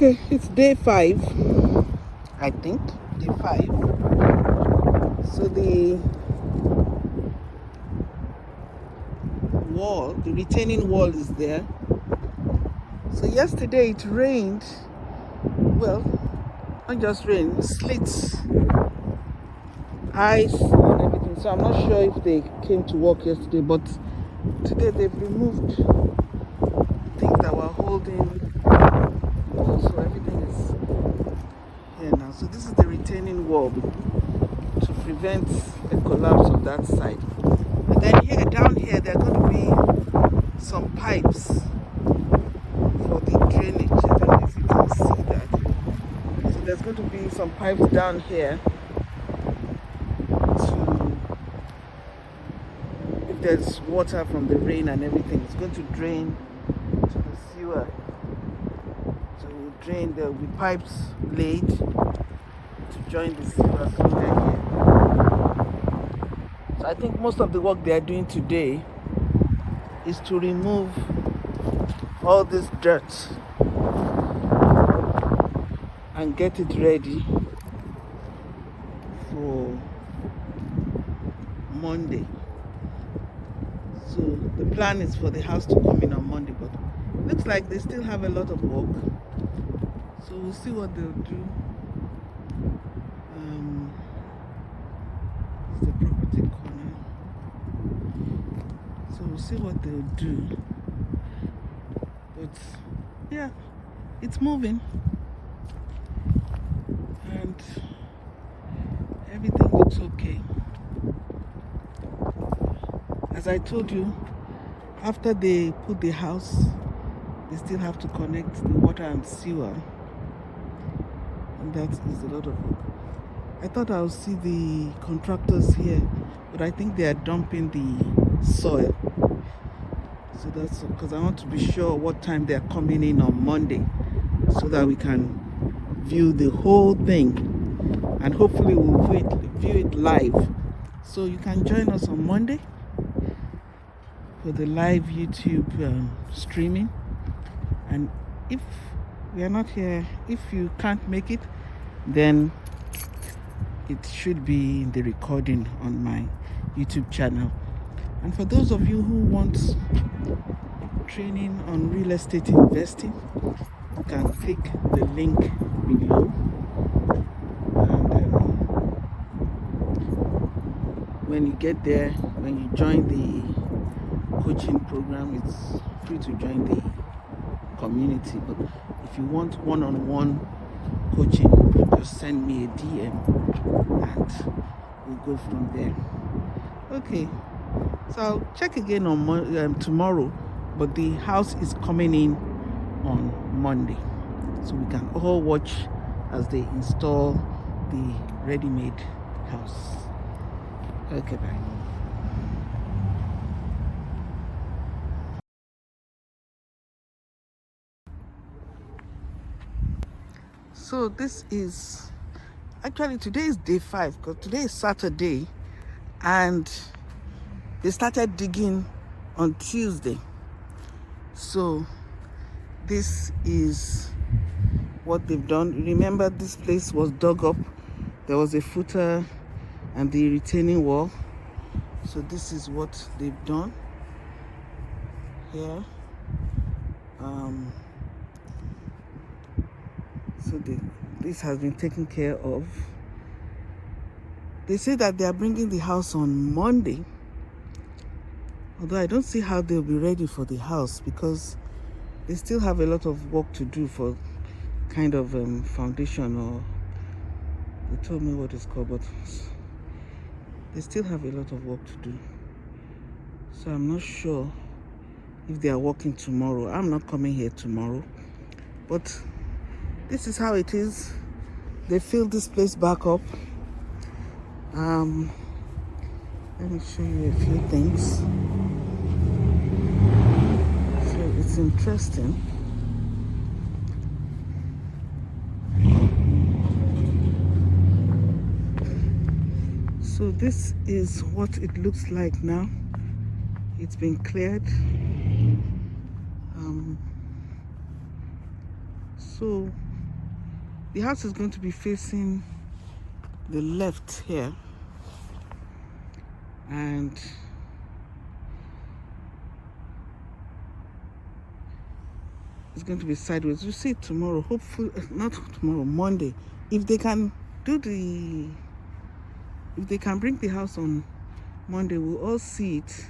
Okay, it's day 5, I think. Day 5. So the wall, the retaining wall is there. So yesterday it rained. Well, not just rain, slits, ice and everything. So I'm not sure if they came to work yesterday, but today they've removed things that were holding. So everything is here now. So this is the retaining wall to prevent a collapse of that side. And then here, down here, there are going to be some pipes for the drainage. I don't know if you can see that. So there's going to be some pipes down here to, if there's water from the rain and everything, it's going to drain to the sewer. So we'll drain, there will be pipes laid to join the sewer somewhere here. So I think most of the work they are doing today is to remove all this dirt and get it ready for Monday. So the plan is for the house to come in on Monday, but it looks like they still have a lot of work. So we'll see what they'll do. It's the property corner. So we'll see what they'll do. But yeah, it's moving. And everything looks okay. As I told you, after they put the house, they still have to connect the water and sewer. And that is a lot of work. I thought I would see the contractors here, but I think they are dumping the soil. So that's because I want to be sure what time they are coming in on Monday, so that we can view the whole thing, and hopefully we'll view it live. So you can join us on Monday for the live YouTube streaming. And if we are not here, if you can't make it, then it should be in the recording on my YouTube channel. And for those of you who want training on real estate investing, you can click the link below, and when you get there, when you join the coaching program, it's free to join the community. But if you want one-on-one coaching, just send me a DM and we'll go from there. Okay, so I'll check again on tomorrow, but the house is coming in on Monday, so we can all watch as they install the ready-made house. Okay, bye. So this is actually, today is day 5, because today is Saturday and they started digging on Tuesday. So this is what they've done. Remember, this place was dug up. There was a footer and the retaining wall. So this is what they've done here. So this has been taken care of. They say that they are bringing the house on Monday, although I don't see how they'll be ready for the house, because they still have a lot of work to do for kind of foundation, or they told me what it's called, but they still have a lot of work to do. So I'm not sure if they are working tomorrow. I'm not coming here tomorrow, but this is how it is. They filled this place back up. Let me show you a few things. So it's interesting. So this is what it looks like now. It's been cleared. So The house is going to be facing the left here, and it's going to be sideways. You see it tomorrow, hopefully not tomorrow, Monday. If they can bring the house on Monday, we'll all see it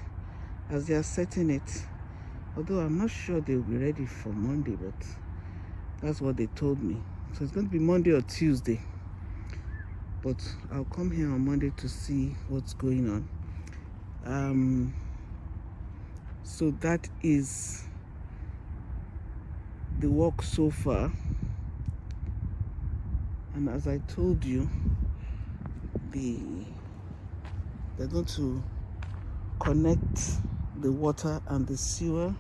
as they are setting it. Although I'm not sure they'll be ready for Monday, but that's what they told me. So it's going to be Monday or Tuesday. But I'll come here on Monday to see what's going on. So that is the work so far. And as I told you, they're going to connect the water and the sewer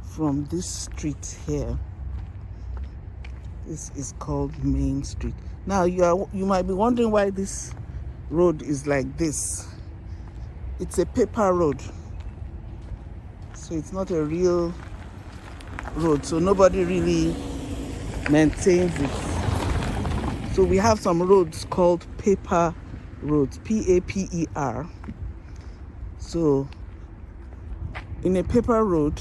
from this street here. This is called Main Street. Now you might be wondering why this road is like this. It's a paper road, so it's not a real road, so nobody really maintains it. So we have some roads called paper roads, P-A-P-E-R. So in a paper road,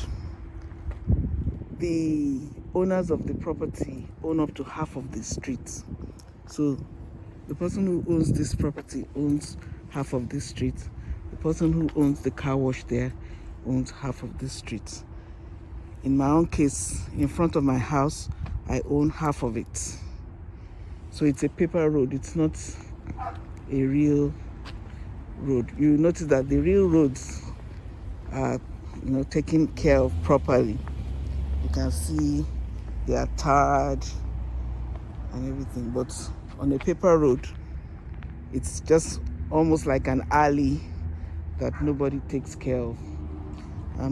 the owners of the property own up to half of the street. So the person who owns this property owns half of this street. The person who owns the car wash there owns half of this street. In my own case, in front of my house, I own half of it. So it's a paper road. It's not a real road. You notice that the real roads are, taken care of properly. You can see they are tarred and everything. But on a paper road, it's just almost like an alley that nobody takes care of.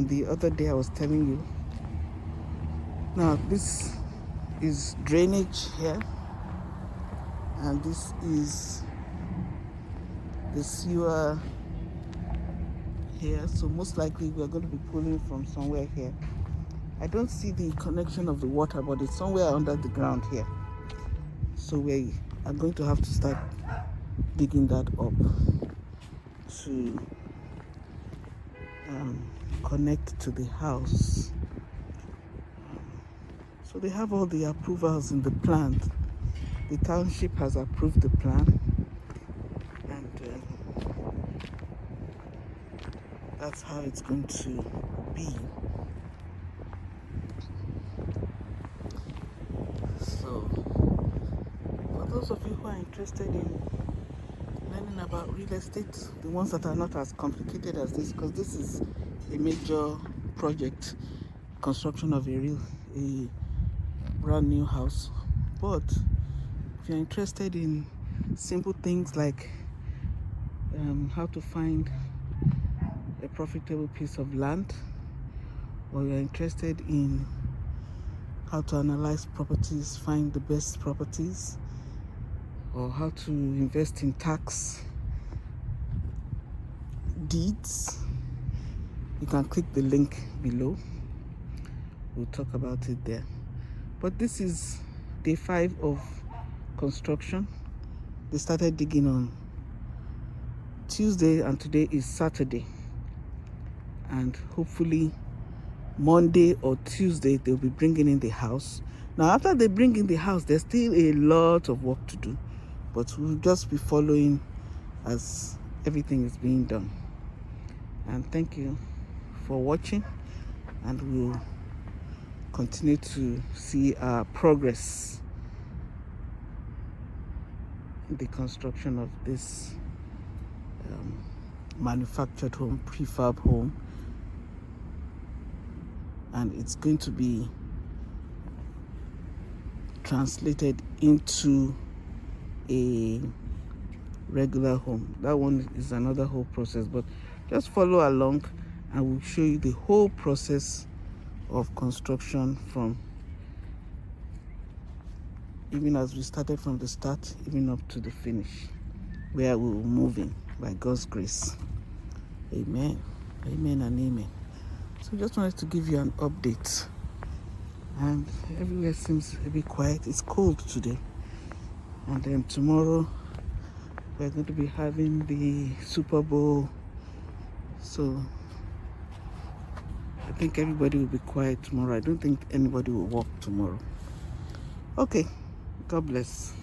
The other day I was telling you, now this is drainage here, and this is the sewer here. So most likely we are going to be pulling from somewhere here. I don't see the connection of the water, but it's somewhere under the ground here. So we are going to have to start digging that up to connect to the house. So they have all the approvals in the plan. The township has approved the plan, and that's how it's going to be. So for those of you who are interested in learning about real estate, the ones that are not as complicated as this, because this is a major project, construction of a brand new house. But if you're interested in simple things like how to find a profitable piece of land, or you're interested in how to analyze properties, find the best properties, or how to invest in tax deeds, you can click the link below. We'll talk about it there. But this is day 5 of construction. They started digging on Tuesday, and today is Saturday. And hopefully Monday or Tuesday they'll be bringing in the house. Now after they bring in the house, there's still a lot of work to do, but we'll just be following as everything is being done. And thank you for watching, and we'll continue to see our progress in the construction of this manufactured home, prefab home. And it's going to be translated into a regular home. That one is another whole process, but just follow along and we'll show you the whole process of construction, from even as we started from the start, even up to the finish, where we will move in by God's grace. Amen. Amen and amen. So just wanted to give you an update and everywhere seems a bit quiet. It's cold today, and then tomorrow we're going to be having the Super Bowl, so I think everybody will be quiet tomorrow. I don't think anybody will work tomorrow. Okay, God bless.